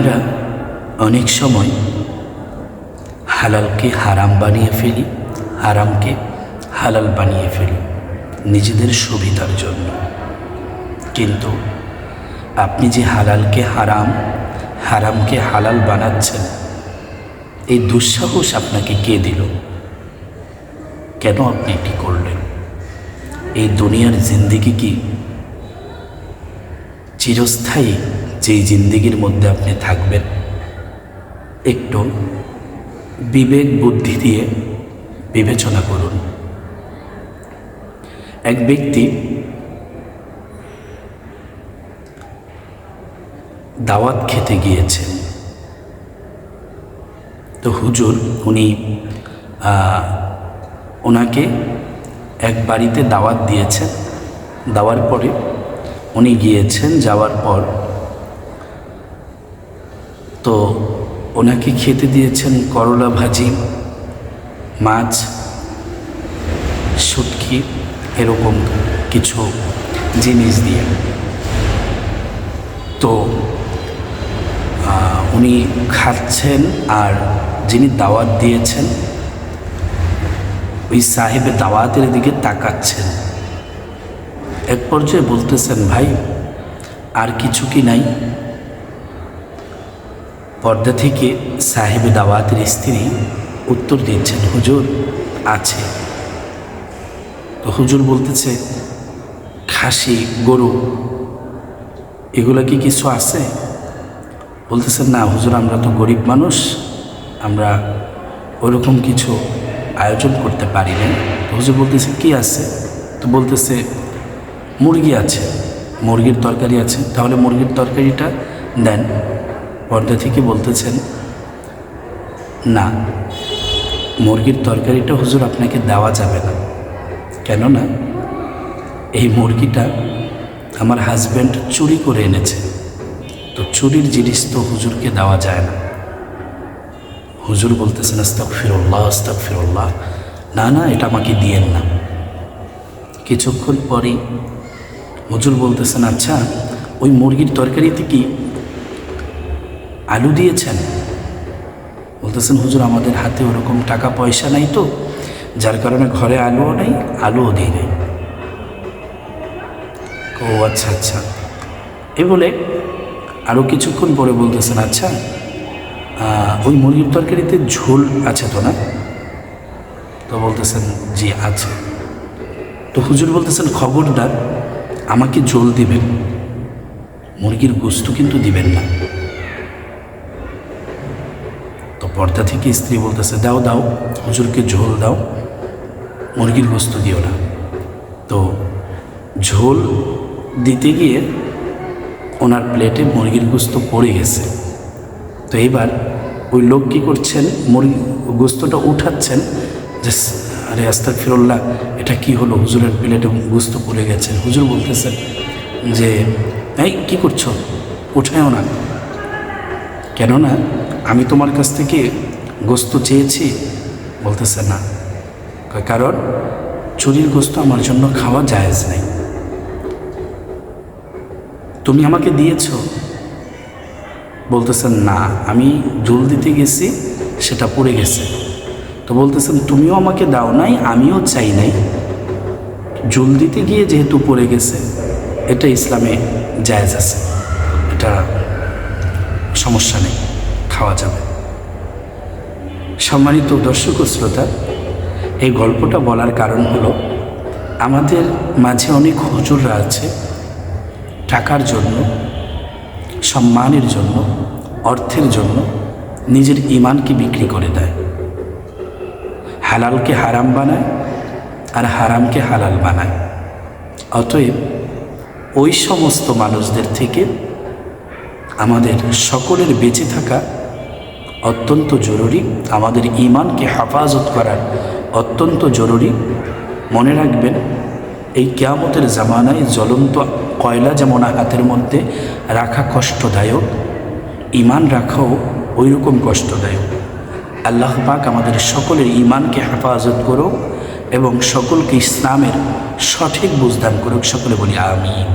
আমরা অনেক সময় হালালকে হারাম বানিয়ে ফেলি, হারামকে হালাল বানিয়ে ফেলি নিজেদের সুবিধার জন্য। কিন্তু আপনি যে হালালকে হারাম, হারামকে হালাল বানাচ্ছেন, এই দুঃসাহস আপনাকে কে দিল? কেন আপনি এটি করলেন? এই দুনিয়ার জিন্দেগি কি চিরস্থায়ী? যেই জিন্দেগির মধ্যে আপনি থাকবেন, একটু বিবেক বুদ্ধি দিয়ে বিবেচনা করুন। এক ব্যক্তি দাওয়াত খেতে গিয়েছেন। তো হুজুর ওনাকে এক বাড়িতে দাওয়াত দিয়েছেন। দেওয়ার পরে উনি গিয়েছেন। যাওয়ার পর তো ওনাকে খেতে দিয়েছেন করলা ভাজি, মাছ, শুটকি, এরকম কিছু জিনিস দিয়ে। তো উনি খাচ্ছেন, আর যিনি দাওয়াত দিয়েছেন ওই সাহেবে দাওয়াতের দিকে তাকাচ্ছেন। এক পর্যায়ে বলতেছেন, ভাই আর কিছু কি নাই? পর্দা থেকে সাহেবে দাওয়াতের স্ত্রী উত্তর দিচ্ছেন, হুজুর আছে। তো হুজুর বলতেছে, খাসি, গরু, এগুলো কি কিছু আছে? বলতেছেন, না হুজুর, আমরা তো গরিব মানুষ, আমরা ওরকম কিছু আয়োজন করতে পারি না। তো হুজুর বলতেছে, কি আছে? তো বলতেছে, মুরগি আছে, মুরগির তরকারি আছে। তাহলে মুরগির তরকারিটা দেন। পর্দা থেকে বলতেছেন, না, মুরগির তরকারিটা হুজুর আপনাকে দেওয়া যাবে না। কেননা এই মুরগিটা আমার হাজব্যান্ড চুরি করে এনেছে। তো চুরির জিনিস তো হুজুরকে দেওয়া যায় না। হুজুর বলতেছেন, আস্তাগফিরুল্লাহ, আস্তাগফিরুল্লাহ, না না, এটা আমাকে দিয়েন না। কিছুক্ষণ পরেই হুজুর বলতেছেন, আচ্ছা ওই মুরগির তরকারিতে কি আলু দিয়েছেন? বলতেছেন, হুজুর আমাদের হাতে ওরকম টাকা পয়সা নাই, তো যার কারণে ঘরে আলুও নেই, আলুও দিই নাই। ও আচ্ছা আচ্ছা। এ বলে আরও কিছুক্ষণ পরে বলতেছেন, আচ্ছা ওই মুরগির তরকারিতে ঝোল আছে তো না? তো বলতেছেন, জি আছে। তো হুজুর বলতেছেন, খবরদার আমাকে ঝোল দিবেন, মুরগির গোস্ত কিন্তু দিবেন না। তো পর্দা থেকে স্ত্রী বলতেছে, দাও দাও, হুজুরকে ঝোল দাও, মুরগির গোস্ত দিও না। তো ঝোল দিতে গিয়ে ওনার প্লেটে মুরগির গোস্ত পড়ে গেছে। তো এবার ওই লোক কী করছেন, মুরগি গোস্তটা উঠাচ্ছেন, যে আরে আস্তাগফিরুল্লাহ, এটা কি হলো? হুজুরের প্লেটে গোস্ত পড়ে গেছে। হুজুর বলতেছেন যে, এই কী করছো? উঠায়ও না। কেননা আমি তোমার কাছ থেকে গোস্ত চেয়েছি? বলতেছে, না, কারণ চুরির গোস্ত আমার জন্য খাওয়া জায়েজ নেই। তুমি আমাকে দিয়েছ? বলতেছেন, না, আমি ঝোল দিতে গেছি, সেটা পড়ে গেছে। তো বলতেছেন, তুমিও আমাকে দাও নাই, আমিও চাই নাই, ঝোল দিতে গিয়ে যেহেতু পড়ে গেছে, এটা ইসলামে জায়েজ আছে, এটা সমস্যা নেই, খাওয়া যাবে। সম্মানিত দর্শক ও শ্রোতা, এই গল্পটা বলার কারণ হলো, আমাদের মাঝে অনেক হুজুররা আছে, টাকার জন্য, সম্মানের জন্য, অর্থের জন্য নিজের ঈমানকে বিক্রি করে দেয়। হালালকে হারাম বানায় আর হারামকে হালাল বানায়। অতএব ওই সমস্ত মানুষদের থেকে আমাদের সকলের বেঁচে থাকা অত্যন্ত জরুরি, আমাদের ঈমানকে হেফাজত করার অত্যন্ত জরুরি। মনে রাখবেন, এই কিয়ামতের জামানায় জ্বলন্ত কয়লা যেমন হাতের মধ্যে রাখা কষ্টদায়ক, ঈমান রাখাও ওই রকম কষ্টদায়ক। আল্লাহ পাক আমাদের সকলের ঈমানকে হেফাজত করুক এবং সকলকে ইসলামের সঠিক বুঝদান করুক। সকলে বলি আমিন।